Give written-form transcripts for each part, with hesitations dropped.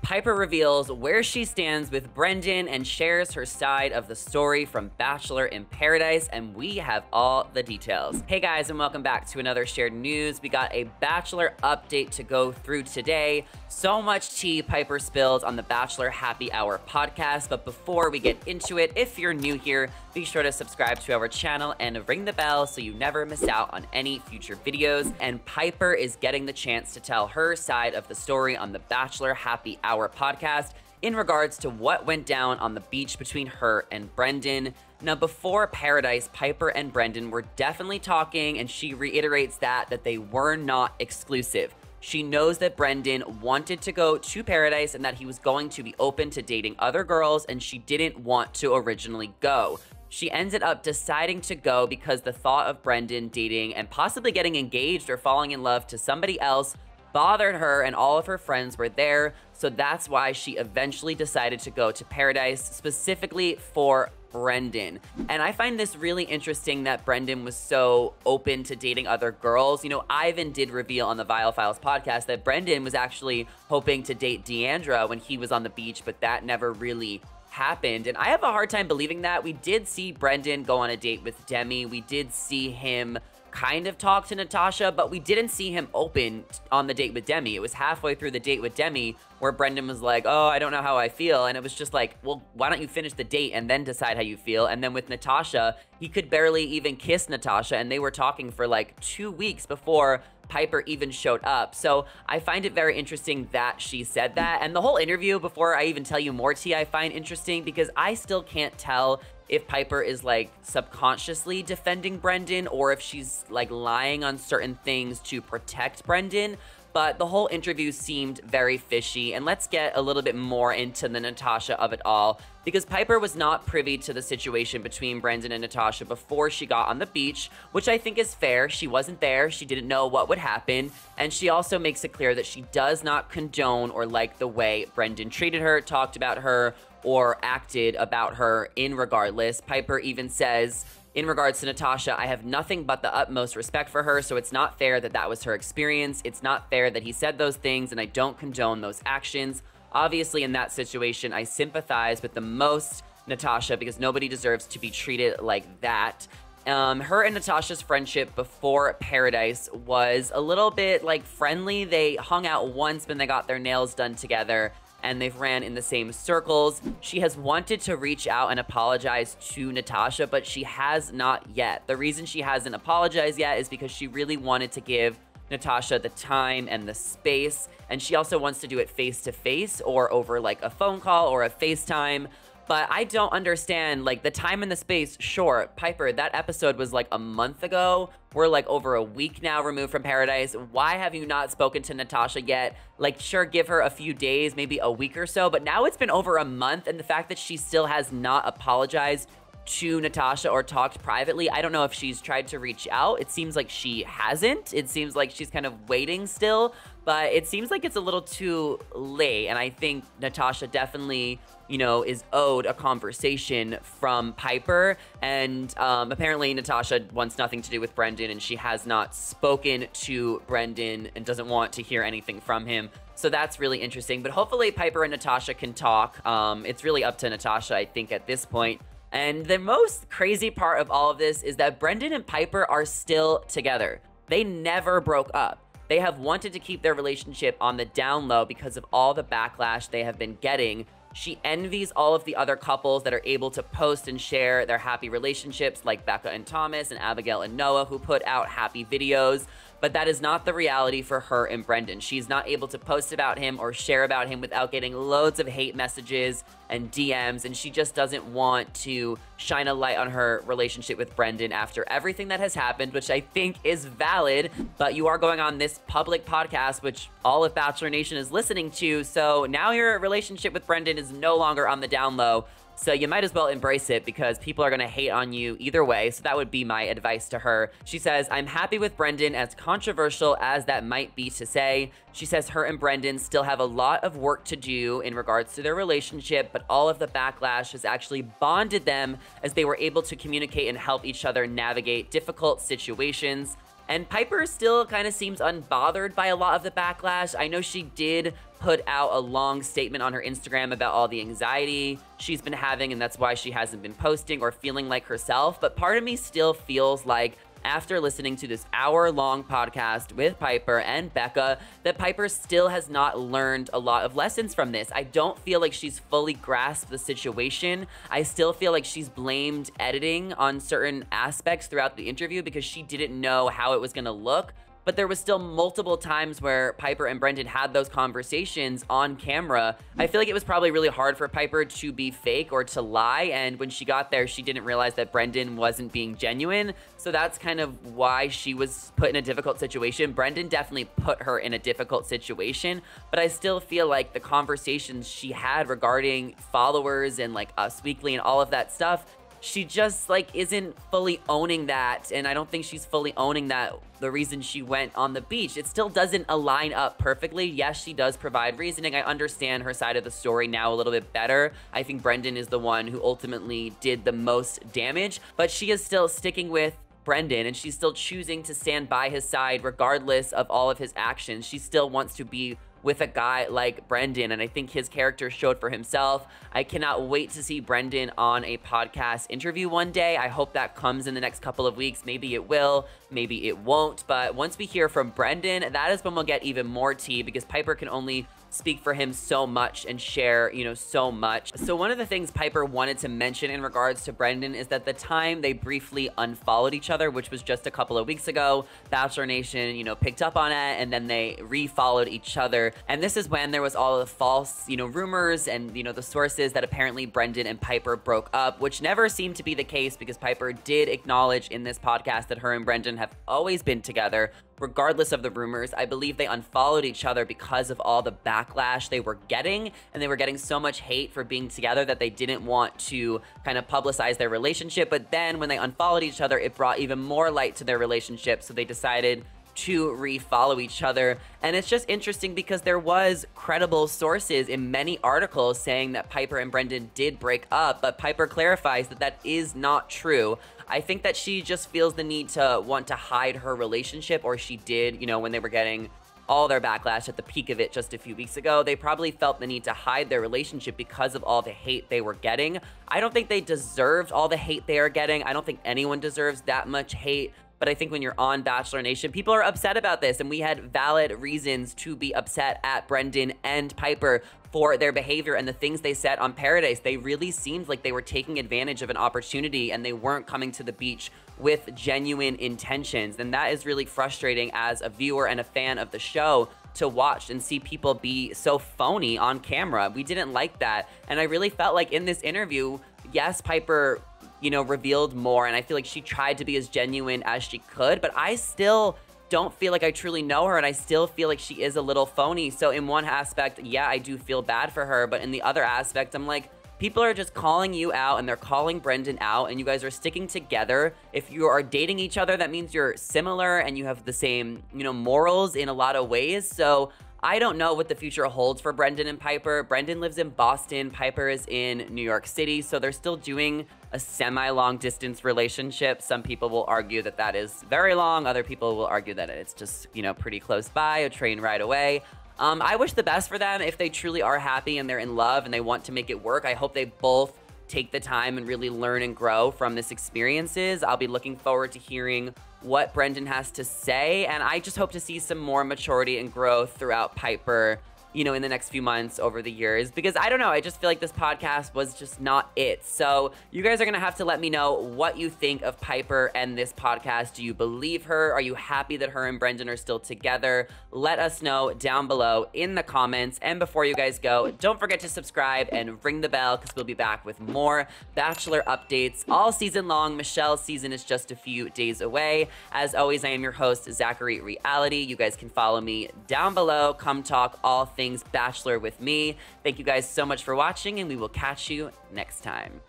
Pieper reveals where she stands with Brendan and shares her side of the story from Bachelor in Paradise, and we have all the details. Hey guys, and welcome back to another shared news. We got a Bachelor update to go through today. So much tea Pieper spilled on the Bachelor Happy Hour podcast, but before we get into it, if you're new here, be sure to subscribe to our channel and ring the bell so you never miss out on any future videos. And Pieper is getting the chance to tell her side of the story on the Bachelor Happy Hour podcast in regards to what went down on the beach between her and Brendan. Now, before Paradise, Pieper and Brendan were definitely talking, and she reiterates that they were not exclusive. She knows that Brendan wanted to go to Paradise and that he was going to be open to dating other girls, and she didn't want to originally go. She ended up deciding to go because the thought of Brendan dating and possibly getting engaged or falling in love to somebody else bothered her, and all of her friends were there, so that's why she eventually decided to go to Paradise, specifically for Brendan. And I find this really interesting that Brendan was so open to dating other girls. You know, Ivan did reveal on the Vile Files podcast that Brendan was actually hoping to date Deandra when he was on the beach, but that never really happened. And I have a hard time believing that. We did see Brendan go on a date with Demi. We did see him kind of talk to Natasha, but we didn't see him open on the date with Demi. It was halfway through the date with Demi where Brendan was like, oh, I don't know how I feel. And it was just like, well, why don't you finish the date and then decide how you feel? And then with Natasha, he could barely even kiss Natasha, and they were talking for like 2 weeks before Pieper even showed up. So I find it very interesting that she said that. And the whole interview, before I even tell you more tea, I find interesting because I still can't tell if Pieper is like subconsciously defending Brendan or if she's like lying on certain things to protect Brendan. But the whole interview seemed very fishy, and let's get a little bit more into the Natasha of it all, because Pieper was not privy to the situation between Brendan and Natasha before she got on the beach, which I think is fair. She wasn't there, she didn't know what would happen, and she also makes it clear that she does not condone or like the way Brendan treated her, talked about her, or acted about her in regardless. Pieper even says, in regards to Natasha, I have nothing but the utmost respect for her, so it's not fair that that was her experience. It's not fair that he said those things, and I don't condone those actions. Obviously, in that situation, I sympathize with the most Natasha because nobody deserves to be treated like that. Her and Natasha's friendship before Paradise was a little bit like friendly. They hung out once when they got their nails done together, and they've ran in the same circles. She has wanted to reach out and apologize to Natasha, but she has not yet. The reason she hasn't apologized yet is because she really wanted to give Natasha the time and the space, and she also wants to do it face-to-face or over like a phone call or a FaceTime. But I don't understand, like, the time and the space. Sure, Pieper, that episode was like a month ago. We're like over a week now removed from Paradise. Why have you not spoken to Natasha yet? Like, sure, give her a few days, maybe a week or so, but now it's been over a month, and the fact that she still has not apologized to Natasha or talked privately, I don't know if she's tried to reach out. It seems like she hasn't. It seems like she's kind of waiting still, but it seems like it's a little too late, and I think Natasha definitely, you know, is owed a conversation from Pieper. And apparently Natasha wants nothing to do with Brendan, and she has not spoken to Brendan and doesn't want to hear anything from him. So that's really interesting. But hopefully Pieper and Natasha can talk. It's really up to Natasha, I think, at this point. And the most crazy part of all of this is that Brendan and Pieper are still together. They never broke up. They have wanted to keep their relationship on the down low because of all the backlash they have been getting. She envies all of the other couples that are able to post and share their happy relationships, like Becca and Thomas and Abigail and Noah, who put out happy videos. But that is not the reality for her and Brendan. She's not able to post about him or share about him without getting loads of hate messages and DMs, and she just doesn't want to shine a light on her relationship with Brendan after everything that has happened, which I think is valid. But you are going on this public podcast, which all of Bachelor Nation is listening to, so now your relationship with Brendan is no longer on the down low. So you might as well embrace it because people are going to hate on you either way. So that would be my advice to her. She says, I'm happy with Brendan, as controversial as that might be to say. She says her and Brendan still have a lot of work to do in regards to their relationship, but all of the backlash has actually bonded them as they were able to communicate and help each other navigate difficult situations. And Pieper still kind of seems unbothered by a lot of the backlash. I know she did put out a long statement on her Instagram about all the anxiety she's been having, and that's why she hasn't been posting or feeling like herself. But part of me still feels like, after listening to this hour-long podcast with Pieper and Becca, that Pieper still has not learned a lot of lessons from this. I don't feel like she's fully grasped the situation. I still feel like she's blamed editing on certain aspects throughout the interview because she didn't know how it was gonna look. But there was still multiple times where Pieper and Brendan had those conversations on camera. I feel like it was probably really hard for Pieper to be fake or to lie, and when she got there, she didn't realize that Brendan wasn't being genuine. So that's kind of why she was put in a difficult situation. Brendan definitely put her in a difficult situation, but I still feel like the conversations she had regarding followers and like Us Weekly and all of that stuff, she just like isn't fully owning that, and I don't think she's fully owning that the reason she went on the beach. It still doesn't align up perfectly. Yes, she does provide reasoning. I understand her side of the story now a little bit better. I think Brendan is the one who ultimately did the most damage, but she is still sticking with Brendan, and she's still choosing to stand by his side regardless of all of his actions. She still wants to be with a guy like Brendan, and I think his character showed for himself. I cannot wait to see Brendan on a podcast interview one day. I hope that comes in the next couple of weeks. Maybe it will, maybe it won't, but once we hear from Brendan, that is when we'll get even more tea, because Pieper can only speak for him so much and share, so much. So one of the things Pieper wanted to mention in regards to Brendan is that the time they briefly unfollowed each other, which was just a couple of weeks ago, Bachelor Nation, picked up on it, and then they re-followed each other. And this is when there was all the false, rumors and, the sources that apparently Brendan and Pieper broke up, which never seemed to be the case, because Pieper did acknowledge in this podcast that her and Brendan have always been together, regardless of the rumors. I believe they unfollowed each other because of all the backlash they were getting, and they were getting so much hate for being together that they didn't want to kind of publicize their relationship. But then when they unfollowed each other, it brought even more light to their relationship, so they decided to re-follow each other. And it's just interesting because there was credible sources in many articles saying that Pieper and Brendan did break up, but Pieper clarifies that that is not true. I think that she just feels the need to want to hide her relationship, or she did, when they were getting all their backlash at the peak of it just a few weeks ago. They probably felt the need to hide their relationship because of all the hate they were getting. I don't think they deserved all the hate they are getting. I don't think anyone deserves that much hate. But I think when you're on Bachelor Nation, people are upset about this, and we had valid reasons to be upset at Brendan and Pieper for their behavior and the things they said on Paradise. They really seemed like they were taking advantage of an opportunity, and they weren't coming to the beach with genuine intentions. And that is really frustrating as a viewer and a fan of the show to watch and see people be so phony on camera. We didn't like that. And I really felt like in this interview, yes, Pieper revealed more, and I feel like she tried to be as genuine as she could, but I still don't feel like I truly know her, and I still feel like she is a little phony. So in one aspect, yeah, I do feel bad for her, but in the other aspect, I'm like, people are just calling you out, and they're calling Brendan out, and you guys are sticking together. If you are dating each other, that means you're similar and you have the same, morals in a lot of ways. So I don't know what the future holds for Brendan and Pieper. Brendan lives in Boston, Pieper is in New York City, so they're still doing a semi-long distance relationship. Some people will argue that that is very long. Other people will argue that it's just, pretty close by, a train ride away. I wish the best for them if they truly are happy and they're in love and they want to make it work. I hope they both take the time and really learn and grow from this experiences. I'll be looking forward to hearing what Brendan has to say, and I just hope to see some more maturity and growth throughout Pieper, in the next few months over the years, because I don't know, I just feel like this podcast was just not it. So you guys are gonna have to let me know what you think of Pieper and this podcast. Do you believe her? Are you happy that her and Brendan are still together? Let us know down below in the comments. And before you guys go, don't forget to subscribe and ring the bell, because we'll be back with more Bachelor updates all season long. Michelle's season is just a few days away. As always, I am your host, Zachary Reality. You guys can follow me down below. Come talk all things Bachelor with me. Thank you guys so much for watching, and we will catch you next time.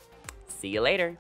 See you later.